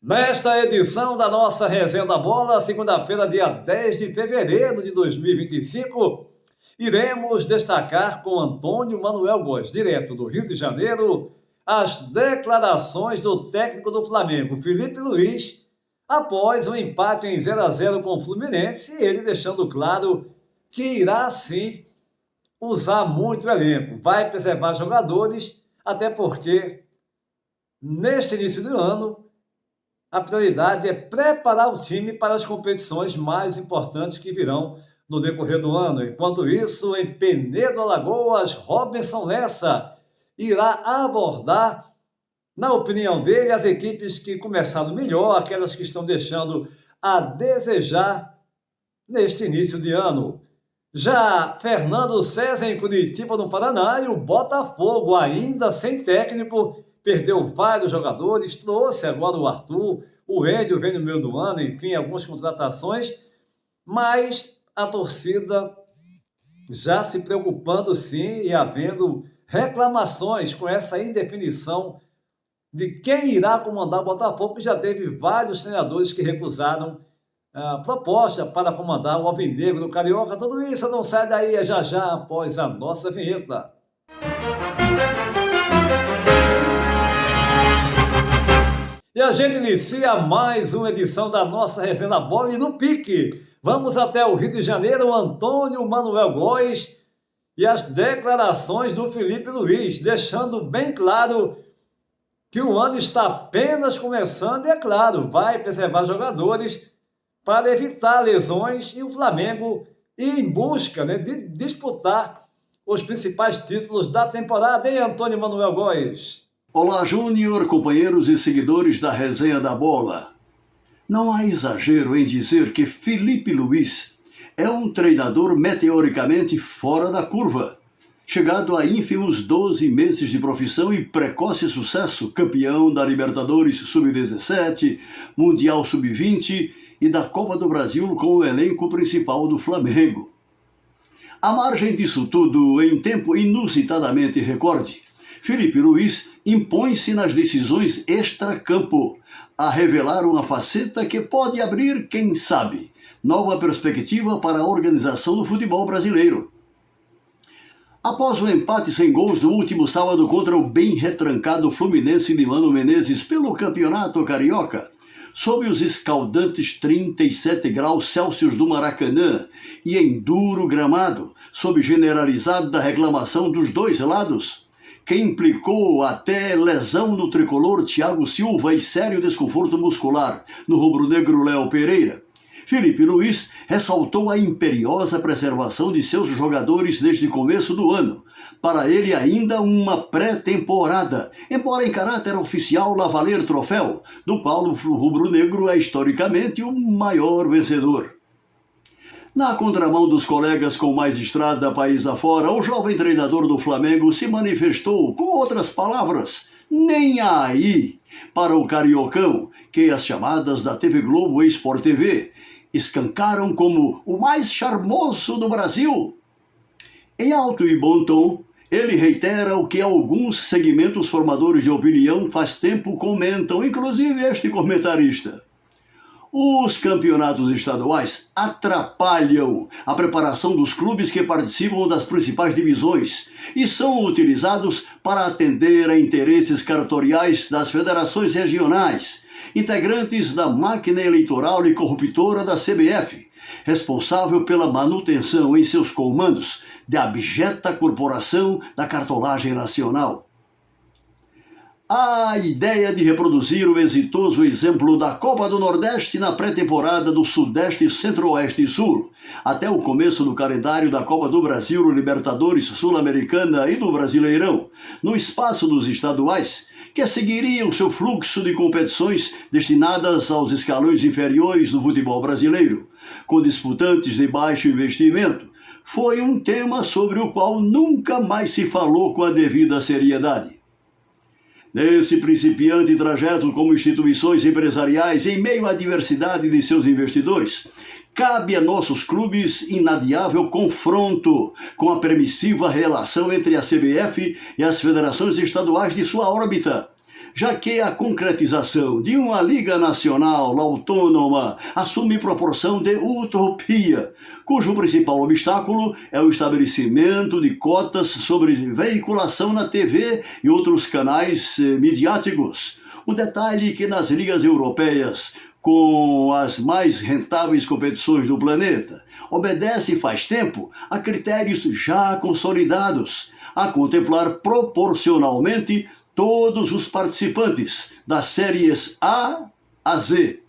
Nesta edição da nossa Resenha da Bola, segunda-feira, dia 10 de fevereiro de 2025, iremos destacar com Antônio Manuel Góes, direto do Rio de Janeiro, as declarações do técnico do Flamengo, Felipe Luiz, após um empate em 0-0 com o Fluminense, ele deixando claro que irá sim usar muito o elenco, vai preservar jogadores, até porque neste início do ano a prioridade é preparar o time para as competições mais importantes que virão no decorrer do ano. Enquanto isso, em Penedo, Alagoas, Robinson Lessa irá abordar, na opinião dele, as equipes que começaram melhor, aquelas que estão deixando a desejar neste início de ano. Já Fernando César em Curitiba, no Paraná, e o Botafogo, ainda sem técnico, perdeu vários jogadores, trouxe agora o Arthur, o Hélio vem no meio do ano, enfim, algumas contratações, mas a torcida já se preocupando sim e havendo reclamações com essa indefinição de quem irá comandar o Botafogo, que já teve vários treinadores que recusaram a proposta para comandar o Alvinegro do Carioca. Tudo isso não sai daí, é já já após a nossa vinheta. E a gente inicia mais uma edição da nossa Resenha da Bola e no pique. Vamos até o Rio de Janeiro, Antônio Manuel Góes e as declarações do Felipe Luiz, deixando bem claro que o ano está apenas começando e, é claro, vai preservar jogadores para evitar lesões e o Flamengo ir em busca de disputar os principais títulos da temporada, hein, Antônio Manuel Góes? Olá, Júnior, companheiros e seguidores da Resenha da Bola. Não há exagero em dizer que Felipe Luiz é um treinador meteoricamente fora da curva, chegado a ínfimos 12 meses de profissão e precoce sucesso, campeão da Libertadores Sub-17, Mundial Sub-20 e da Copa do Brasil com o elenco principal do Flamengo. À margem disso tudo, em tempo inusitadamente recorde, Felipe Luiz impõe-se nas decisões extra-campo, a revelar uma faceta que pode abrir, quem sabe, nova perspectiva para a organização do futebol brasileiro. Após o empate sem gols no último sábado contra o bem retrancado Fluminense de Mano Menezes pelo Campeonato Carioca, sob os escaldantes 37 graus Celsius do Maracanã e em duro gramado, sob generalizada reclamação dos dois lados, que implicou até lesão no tricolor Thiago Silva e sério desconforto muscular no rubro-negro Léo Pereira, Felipe Luiz ressaltou a imperiosa preservação de seus jogadores desde o começo do ano. Para ele ainda uma pré-temporada, embora em caráter oficial lá valer troféu, do qual o rubro-negro é historicamente o maior vencedor. Na contramão dos colegas com mais estrada país afora, o jovem treinador do Flamengo se manifestou, com outras palavras, nem aí, para o Cariocão, que as chamadas da TV Globo e Sport TV escancaram como o mais charmoso do Brasil. Em alto e bom tom, ele reitera o que alguns segmentos formadores de opinião faz tempo comentam, inclusive este comentarista. Os campeonatos estaduais atrapalham a preparação dos clubes que participam das principais divisões e são utilizados para atender a interesses cartoriais das federações regionais, integrantes da máquina eleitoral e corruptora da CBF, responsável pela manutenção em seus comandos da abjeta corporação da cartolagem nacional. A ideia de reproduzir o exitoso exemplo da Copa do Nordeste na pré-temporada do Sudeste, Centro-Oeste e Sul, até o começo do calendário da Copa do Brasil, Libertadores, Sul-Americana e do Brasileirão, no espaço dos estaduais, que seguiriam seu fluxo de competições destinadas aos escalões inferiores do futebol brasileiro, com disputantes de baixo investimento, foi um tema sobre o qual nunca mais se falou com a devida seriedade. Nesse principiante trajeto como instituições empresariais em meio à diversidade de seus investidores, cabe a nossos clubes inadiável confronto com a permissiva relação entre a CBF e as federações estaduais de sua órbita, já que a concretização de uma Liga Nacional autônoma assume proporção de utopia, cujo principal obstáculo é o estabelecimento de cotas sobre veiculação na TV e outros canais midiáticos. Um detalhe que nas ligas europeias, com as mais rentáveis competições do planeta, obedece faz tempo a critérios já consolidados, a contemplar proporcionalmente todos os participantes das séries A a Z.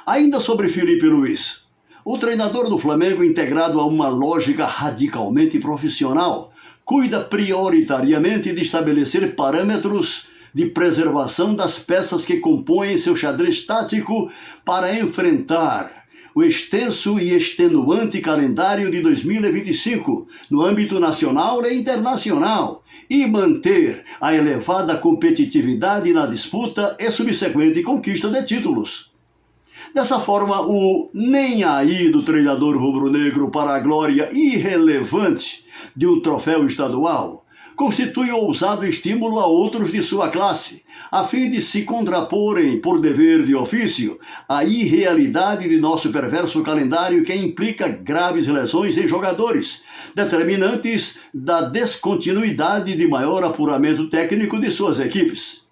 Ainda sobre Filipe Luís, o treinador do Flamengo, integrado a uma lógica radicalmente profissional, cuida prioritariamente de estabelecer parâmetros de preservação das peças que compõem seu xadrez tático para enfrentar o extenso e extenuante calendário de 2025 no âmbito nacional e internacional e manter a elevada competitividade na disputa e subsequente conquista de títulos. Dessa forma, o nem aí do treinador rubro-negro para a glória irrelevante de um troféu estadual constitui ousado estímulo a outros de sua classe, a fim de se contraporem, por dever de ofício, à irrealidade de nosso perverso calendário que implica graves lesões em jogadores, determinantes da descontinuidade de maior apuramento técnico de suas equipes.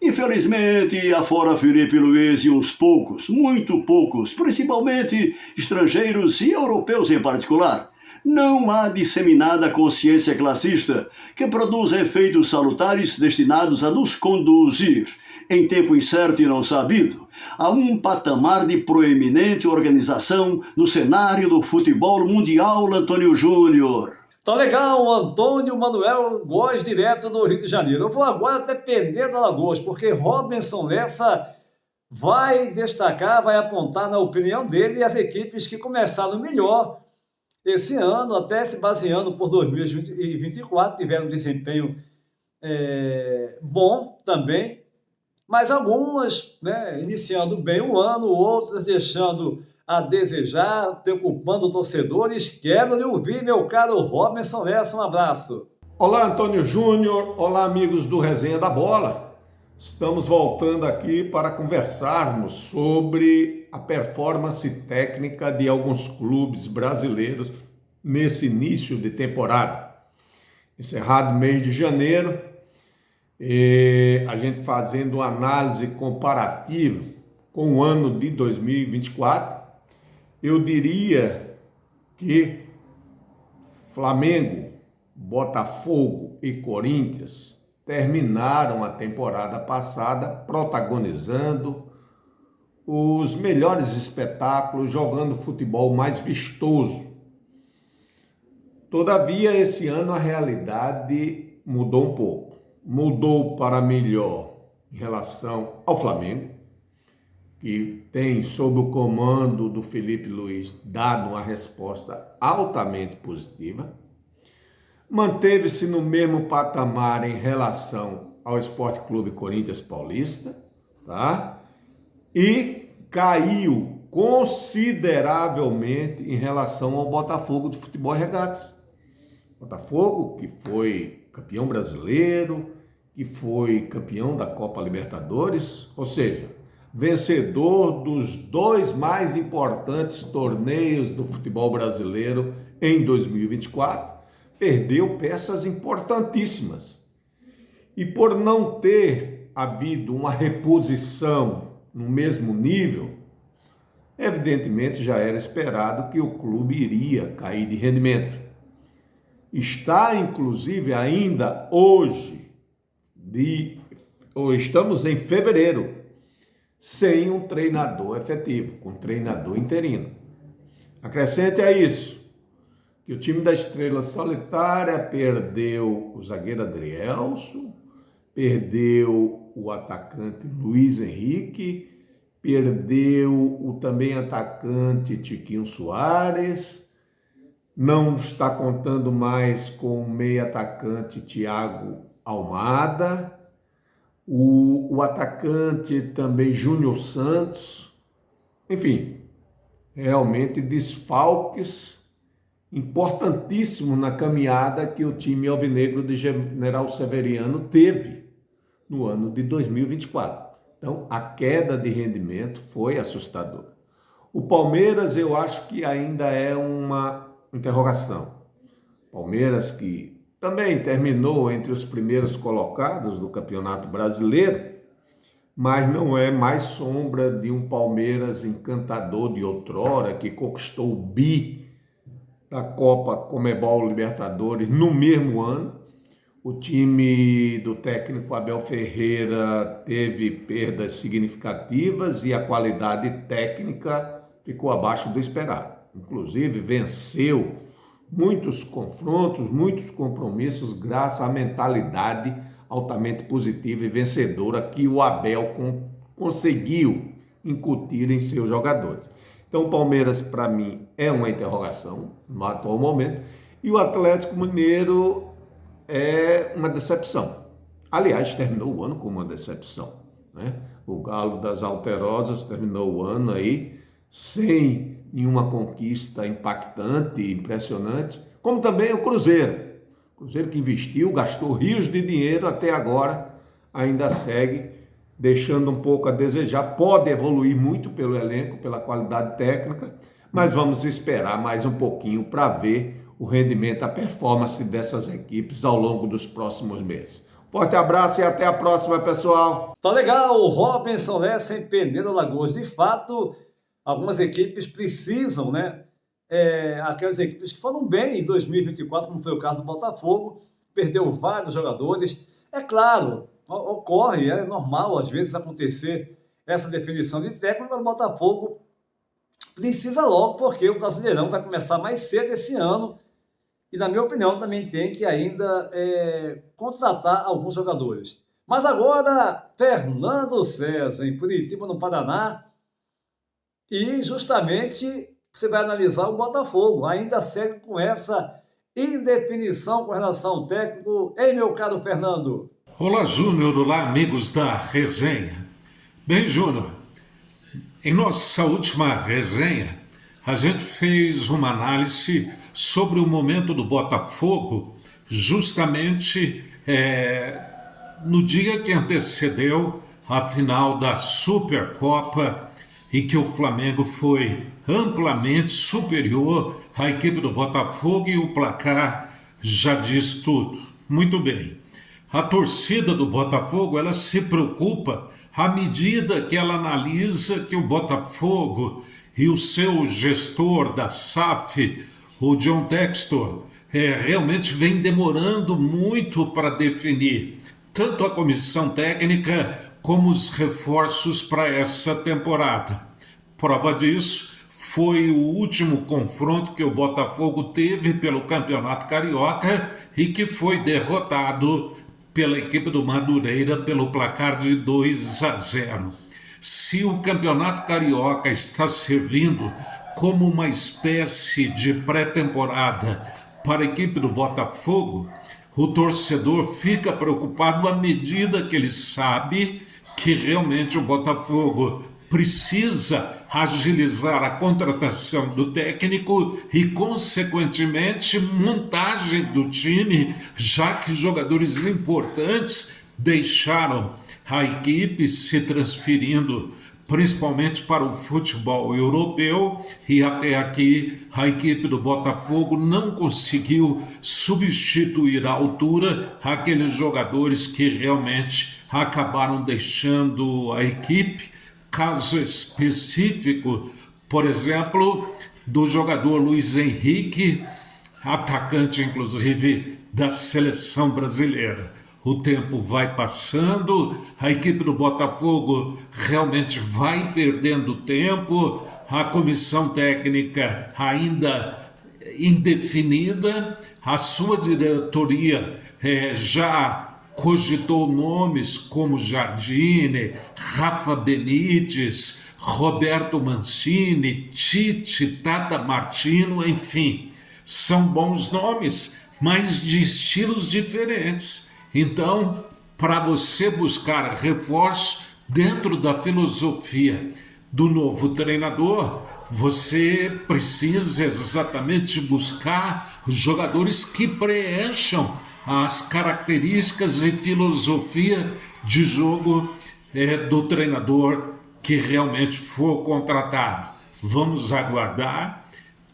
Infelizmente, afora Filipe Luís e uns poucos, muito poucos, principalmente estrangeiros e europeus em particular, não há disseminada consciência classista que produza efeitos salutares destinados a nos conduzir, em tempo incerto e não sabido, a um patamar de proeminente organização no cenário do futebol mundial, Antônio Júnior. Tá legal, o Antônio Manuel Góes, direto do Rio de Janeiro. Eu vou agora depender do Alagoas, porque Robinson Lessa vai destacar, vai apontar na opinião dele as equipes que começaram melhor esse ano, até se baseando por 2024, tiveram um desempenho bom também, mas algumas, né, iniciando bem o ano, outras deixando a desejar, preocupando torcedores. Quero lhe ouvir, meu caro Robinson Lessa, um abraço. Olá, Antônio Júnior, olá, amigos do Resenha da Bola. Estamos voltando aqui para conversarmos sobre a performance técnica de alguns clubes brasileiros nesse início de temporada. Encerrado mês de janeiro, a gente fazendo uma análise comparativa com o ano de 2024, eu diria que Flamengo, Botafogo e Corinthians terminaram a temporada passada protagonizando os melhores espetáculos, jogando futebol mais vistoso. Todavia, esse ano a realidade mudou um pouco. Mudou para melhor em relação ao Flamengo, que tem, sob o comando do Filipe Luís, dado uma resposta altamente positiva. Manteve-se no mesmo patamar em relação ao Sport Clube Corinthians Paulista, tá? E caiu consideravelmente em relação ao Botafogo de Futebol e Regatas. Botafogo, que foi campeão brasileiro, que foi campeão da Copa Libertadores, ou seja, vencedor dos dois mais importantes torneios do futebol brasileiro em 2024, perdeu peças importantíssimas. E por não ter havido uma reposição no mesmo nível, evidentemente já era esperado que o clube iria cair de rendimento. Está, inclusive, ainda hoje, estamos em fevereiro, sem um treinador efetivo, com um treinador interino. Acrescente a isso que o time da Estrela Solitária perdeu o zagueiro Adrielson, perdeu o atacante Luiz Henrique, perdeu o também atacante Tiquinho Soares, não está contando mais com o meio atacante Thiago Almada, o atacante também Júnior Santos, enfim, realmente desfalques importantíssimos na caminhada que o time alvinegro de General Severiano teve no ano de 2024. Então, a queda de rendimento foi assustadora. O Palmeiras, eu acho que ainda é uma interrogação. Palmeiras que também terminou entre os primeiros colocados do Campeonato Brasileiro, mas não é mais sombra de um Palmeiras encantador de outrora, que conquistou o bi da Copa Conmebol Libertadores no mesmo ano. O time do técnico Abel Ferreira teve perdas significativas e a qualidade técnica ficou abaixo do esperado. Inclusive, venceu muitos confrontos, muitos compromissos, graças à mentalidade altamente positiva e vencedora que o Abel conseguiu incutir em seus jogadores. Então, o Palmeiras, para mim, é uma interrogação no atual momento, e o Atlético Mineiro é uma decepção. Aliás, terminou o ano com uma decepção, né? O Galo das Alterosas terminou o ano aí sem nenhuma conquista impactante, impressionante, como também o Cruzeiro. O Cruzeiro que investiu, gastou rios de dinheiro, até agora ainda segue deixando um pouco a desejar. Pode evoluir muito pelo elenco, pela qualidade técnica, mas vamos esperar mais um pouquinho para ver o rendimento, a performance dessas equipes ao longo dos próximos meses. Forte abraço e até a próxima, pessoal. Tá legal, o Robinson Lessa em Penedo Alagoas. De fato, algumas equipes precisam, né? Aquelas equipes que foram bem em 2024, como foi o caso do Botafogo, perdeu vários jogadores. É claro, ocorre, é normal às vezes acontecer essa definição de técnico, mas o Botafogo precisa logo, porque o Brasileirão vai começar mais cedo esse ano. E, na minha opinião, também tem que ainda contratar alguns jogadores. Mas agora, Fernando César, em Curitiba, no Paraná, e justamente você vai analisar o Botafogo. Ainda segue com essa indefinição com relação ao técnico. Ei, meu caro Fernando. Olá, Júnior. Olá, amigos da resenha. Bem, Júnior, em nossa última resenha, a gente fez uma análise sobre o momento do Botafogo, justamente no dia que antecedeu a final da Supercopa e que o Flamengo foi amplamente superior à equipe do Botafogo, e o placar já diz tudo. Muito bem. A torcida do Botafogo, ela se preocupa à medida que ela analisa que o Botafogo e o seu gestor da SAF, o John Textor, realmente vem demorando muito para definir tanto a comissão técnica como os reforços para essa temporada. Prova disso foi o último confronto que o Botafogo teve pelo Campeonato Carioca e que foi derrotado pela equipe do Madureira pelo placar de 2-0. Se o Campeonato Carioca está servindo como uma espécie de pré-temporada para a equipe do Botafogo, o torcedor fica preocupado à medida que ele sabe que realmente o Botafogo precisa agilizar a contratação do técnico e, consequentemente, montagem do time, já que jogadores importantes deixaram a equipe, se transferindo principalmente para o futebol europeu, e até aqui a equipe do Botafogo não conseguiu substituir à altura aqueles jogadores que realmente acabaram deixando a equipe. Caso específico, por exemplo, do jogador Luiz Henrique, atacante inclusive da seleção brasileira. O tempo vai passando, a equipe do Botafogo realmente vai perdendo tempo, a comissão técnica ainda indefinida, a sua diretoria já cogitou nomes como Jardine, Rafa Benítez, Roberto Mancini, Tite, Tata Martino, enfim, são bons nomes, mas de estilos diferentes. Então, para você buscar reforço dentro da filosofia do novo treinador, você precisa exatamente buscar jogadores que preencham as características e filosofia de jogo do treinador que realmente for contratado. Vamos aguardar.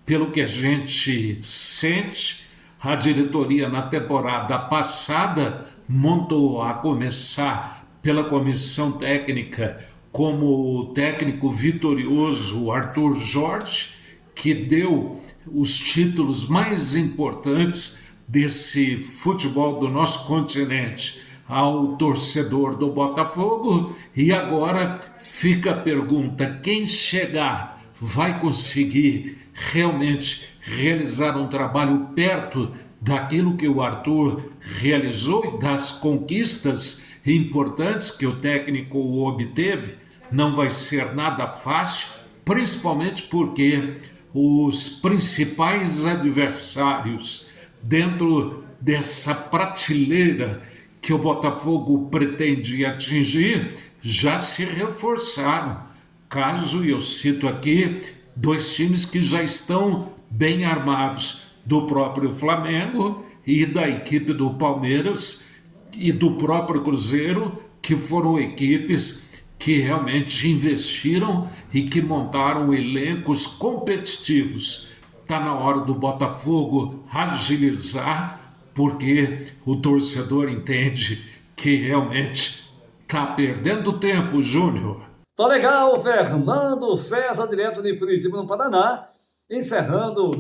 Pelo que a gente sente, a diretoria na temporada passada montou, a começar pela comissão técnica, como o técnico vitorioso Arthur Jorge, que deu os títulos mais importantes desse futebol do nosso continente ao torcedor do Botafogo. E agora fica a pergunta: quem chegar vai conseguir realmente realizar um trabalho perto daquilo que o Arthur realizou e das conquistas importantes que o técnico obteve? Não vai ser nada fácil, principalmente porque os principais adversários dentro dessa prateleira que o Botafogo pretende atingir já se reforçaram. Caso, eu cito aqui, 2 times que já estão bem armados, do próprio Flamengo e da equipe do Palmeiras e do próprio Cruzeiro, que foram equipes que realmente investiram e que montaram elencos competitivos. Está na hora do Botafogo agilizar, porque o torcedor entende que realmente está perdendo tempo, Júnior. Tá legal, Fernando César, direto de Curitiba, no Paraná. Encerrando,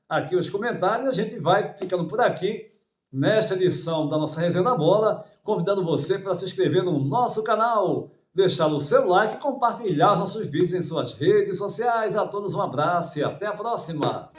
aqui os comentários, a gente vai ficando por aqui nesta edição da nossa Resenha da Bola, convidando você para se inscrever no nosso canal, deixar o seu like e compartilhar os nossos vídeos em suas redes sociais. A todos um abraço e até a próxima!